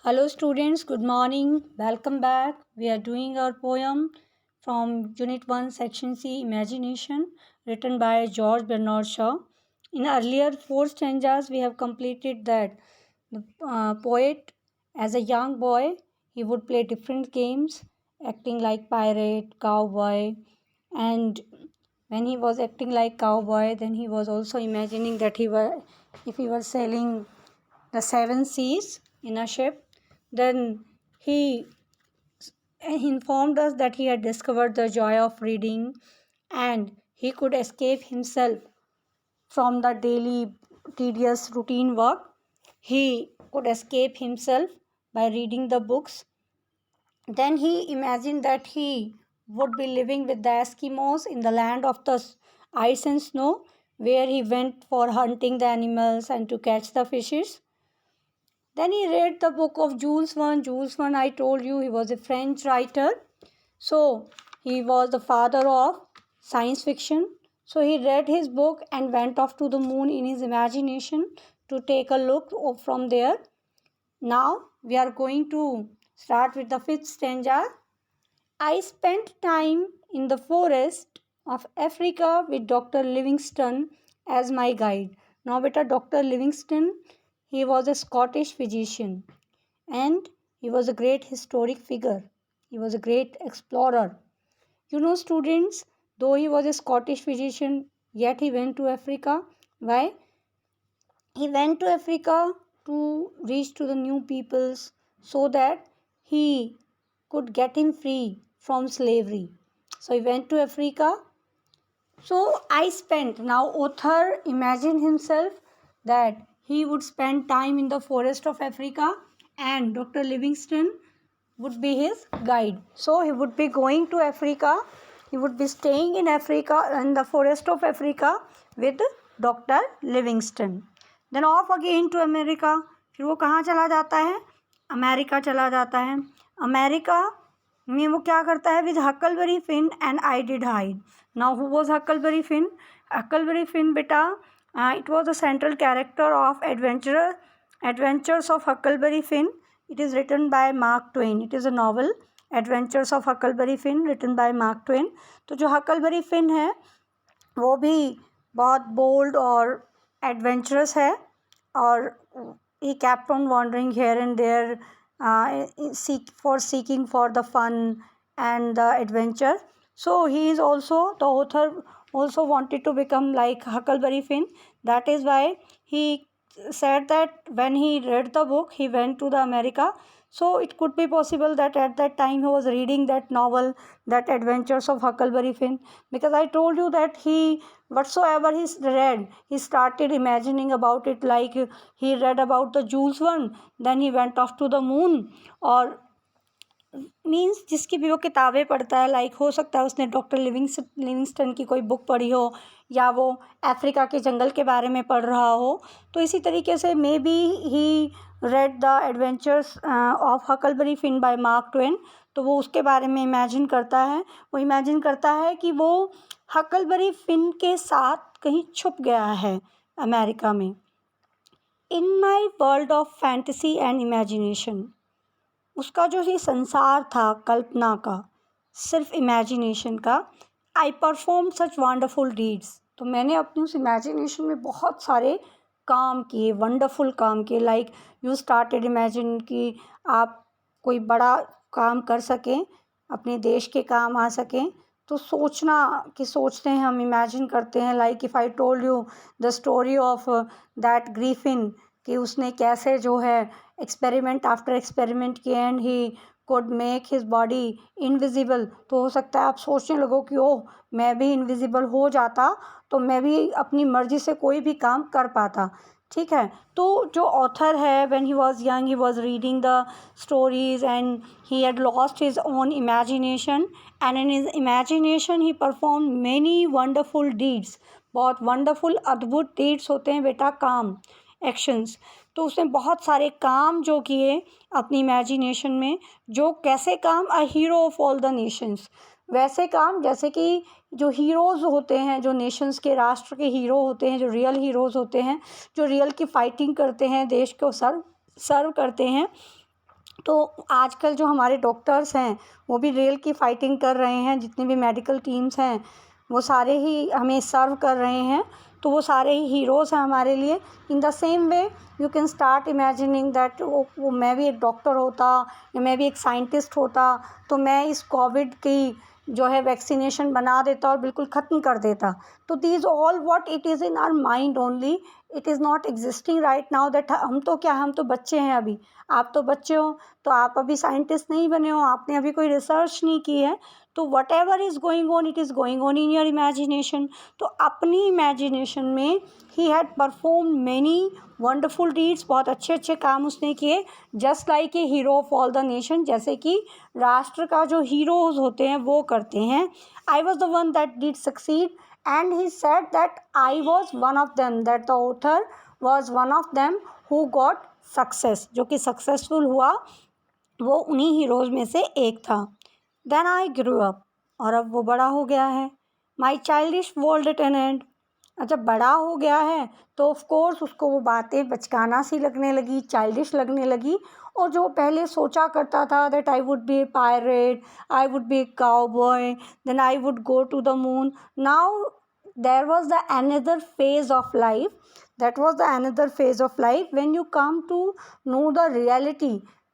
Hello students, good morning. Welcome back. We are doing our poem from Unit 1 Section C Imagination written by George Bernard Shaw. In earlier four stanzas we have completed that the poet as a young boy he would play different games acting like pirate, cowboy, and when he was acting like cowboy then he was also imagining that if he was sailing the seven seas in a ship, then he informed us that he had discovered the joy of reading and he could escape himself from the daily tedious routine work. He could escape himself by reading the books. Then he imagined that he would be living with the Eskimos in the land of the ice and snow, where he went for hunting the animals and to catch the fishes. Then he read the book of Jules Verne. Jules Verne, I told you, he was a French writer. So he was the father of science fiction. So he read his book and went off to the moon in his imagination to take a look from there. Now we are going to start with the fifth stanza. I spent time in the forest of Africa with Dr. Livingstone as my guide. Now, beta, Dr. Livingstone, he was a Scottish physician and he was a great historic figure. He was a great explorer. You know, students, though he was a Scottish physician, yet he went to Africa. Why? He went to Africa to reach to the new peoples so that he could get him free from slavery. So he went to Africa. So I spent, now author imagined himself that he would spend time in the forest of Africa and Dr. Livingstone would be his guide. So he would be going to Africa. He would be staying in Africa, in the forest of Africa with Dr. Livingstone. Then off again to America. फिर वो कहाँ चला जाता है? America चला जाता है. America में वो क्या करता है? With Huckleberry Finn and I did hide. Now who was Huckleberry Finn? Huckleberry Finn बेटा, it was the central character of Adventures of Huckleberry Finn. It is written by Mark Twain. It is a novel, Adventures of Huckleberry Finn, written by Mark Twain. तो जो Huckleberry Finn है वो भी बहुत bold और adventurous है और he kept on wandering here and there, seeking for the fun and the adventure. So he is also, the author also wanted to become like Huckleberry Finn. That is why he said that when he read the book he went to the America. So it could be possible that at that time he was reading that novel, that Adventures of Huckleberry Finn, because I told you that he, whatsoever he read, he started imagining about it. Like he read about the Jules Verne, then he went off to the moon. और means जिसकी भी वो किताबें पढ़ता है, like हो सकता है उसने डॉक्टर लिविंगस्टन की कोई बुक पढ़ी हो या वो अफ्रीका के जंगल के बारे में पढ़ रहा हो. तो इसी तरीके से may be he read the adventures of Huckleberry Finn bye mark Twain. तो वो उसके बारे में इमेजिन करता है. वो इमेजिन करता है कि वो हकलबेरी फिन के साथ कहीं छुप गया है अमेरिका में. In my world of fantasy and imagination, उसका जो ये संसार था कल्पना का, सिर्फ इमेजिनेशन का. I perform such wonderful deeds, तो मैंने अपनी उस इमेजिनेशन में बहुत सारे काम किए, वंडरफुल काम किए. लाइक यू स्टार्टेड इमेजिन कि आप कोई बड़ा काम कर सकें, अपने देश के काम आ सकें. तो सोचना कि सोचते हैं हम, इमेजिन करते हैं. Like if I told you the story of that griffin, कि उसने कैसे जो है एक्सपेरिमेंट आफ्टर एक्सपेरिमेंट किए and he could make his body invisible. तो हो सकता है आप सोचने लगो कि ओह मैं भी इनविजिबल हो जाता तो मैं भी अपनी मर्जी से कोई भी काम कर पाता. ठीक है. तो जो ऑथर है, when he was young he was reading the stories and he had lost his own imagination and in his imagination he perform many wonderful deeds. बहुत वंडरफुल अद्भुत डीड्स होते हैं बेटा, काम, एक्शंस. तो उसने बहुत सारे काम जो किए अपनी इमेजिनेशन में. जो कैसे काम? A hero of all the Nations. वैसे काम जैसे कि जो हीरोज़ होते हैं, जो नेशंस के, राष्ट्र के हीरो होते हैं, जो रियल हीरोज़ होते हैं, जो रियल की फाइटिंग करते हैं, देश को सर्व करते हैं. तो आजकल जो हमारे डॉक्टर्स हैं वो भी रेल की फ़ाइटिंग कर रहे हैं, जितने भी मेडिकल टीम्स हैं वो सारे ही हमें सर्व कर रहे हैं, तो वो सारे ही हीरोज़ हैं हमारे लिए। In the same way you can start imagining that वो मैं भी एक डॉक्टर होता या मैं भी एक साइंटिस्ट होता, तो मैं इस कोविड की जो है वैक्सीनेशन बना देता और बिल्कुल ख़त्म कर देता। तो these all what it is in our mind only, it is not existing right now that हम तो क्या, हम तो बच्चे हैं अभी, आप तो बच्चे हो, तो आप अभी साइंटिस्ट नहीं बने हो, आपने अभी कोई रिसर्च नहीं की है, तो what ever is going on it is going on in your imagination. तो अपनी इमेजिनेशन में he had perform many wonderful deeds, बहुत अच्छे अच्छे काम उसने किए, just like a hero of all the nation, जैसे कि राष्ट्र का जो हीरोज़ होते हैं वो करते हैं। I was the one that did succeed and he said that I was one of them, that the author was one of them who got success, जो कि सक्सेसफुल हुआ, वो उन्हीं हीरोज़ में से एक था। देन आई ग्रू अप, और अब वो बड़ा हो गया है। My childish world at an end, जब बड़ा हो गया है तो ऑफ कोर्स उसको वो बातें बचकाना सी लगने लगी, चाइल्डिश लगने लगी, और जो पहले सोचा करता था that I would be a pirate, I would be a cowboy, then I would go to the moon, now there was the another phase of life, that was the another phase of life when you come to know the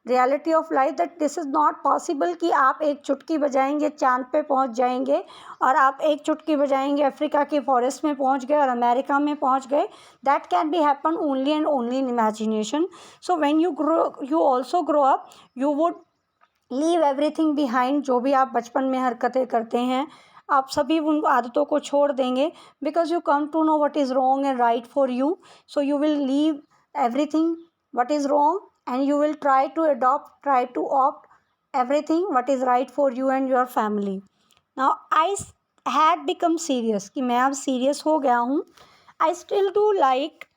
reality of life, that this is not possible कि आप एक चुटकी बजाएंगे चांद पे पहुंच जाएंगे, और आप एक चुटकी बजाएंगे अफ्रीका के फॉरेस्ट में पहुंच गए और अमेरिका में पहुंच गए। that can be happen only and only in imagination. So when you also grow up, you would leave everything behind, जो भी आप बचपन में हरकतें करते हैं आप सभी उन आदतों को छोड़ देंगे, because you come to know what is wrong and right for you, so you will leave everything what is wrong and you will try to opt everything what is right for you and your family. Now I had become serious, कि मैं अब serious हो गया हूँ. I still do like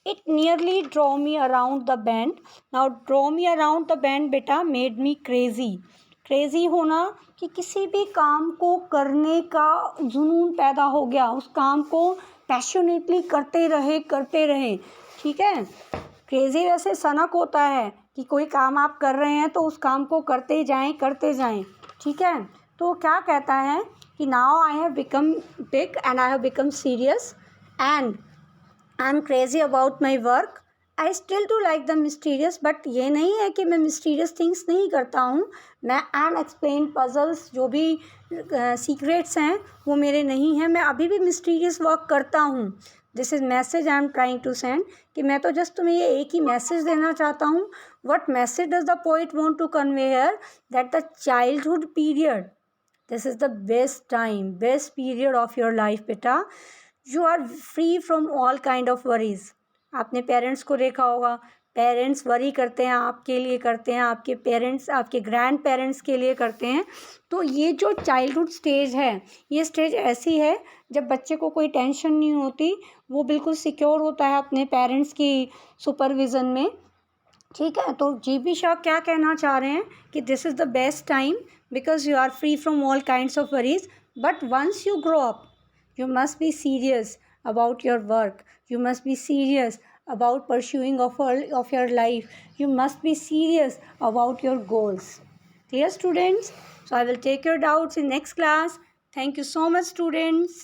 it nearly draw me around the bend. Now draw me around the bend बेटा made me crazy. Crazy होना कि किसी भी काम को करने का जुनून पैदा हो गया, उस काम को पैशनेटली करते रहे, ठीक है। क्रेज़ी वैसे सनक होता है कि कोई काम आप कर रहे हैं तो उस काम को करते जाएं, ठीक है। तो क्या कहता है कि now I have become big and I have become serious and I am crazy about my work. I still do like the mysterious, but ये नहीं है कि मैं मिस्टीरियस थिंग्स नहीं करता हूँ, मैं अनएक्सप्लेन पजल्स जो भी सीक्रेट्स हैं वो मेरे नहीं हैं, मैं अभी भी मिस्टीरियस वर्क करता हूँ। This is message I am trying to send, कि मैं तो जस्ट तुम्हें ये एक ही मैसेज देना चाहता हूँ। What message does the poet want to convey here, that the childhood period, this is the best time, best period of your life बेटा। You are free from all kind of worries. आपने parents को देखा होगा, parents worry करते हैं, आपके लिए करते हैं, आपके पेरेंट्स आपके ग्रैंड पेरेंट्स के लिए करते हैं। तो ये जो चाइल्डहुड स्टेज है, ये स्टेज ऐसी है जब बच्चे को कोई टेंशन नहीं होती, वो बिल्कुल सिक्योर होता है अपने पेरेंट्स की सुपरविज़न में, ठीक है। तो जी.बी. शाह क्या कहना चाह रहे हैं कि this is the best time because you are free from all kinds of worries, but once you grow up you must be serious about your work, you must be serious about pursuing of your life, you must be serious about your goals. Clear students? So I will take your doubts in next class. Thank you so much students.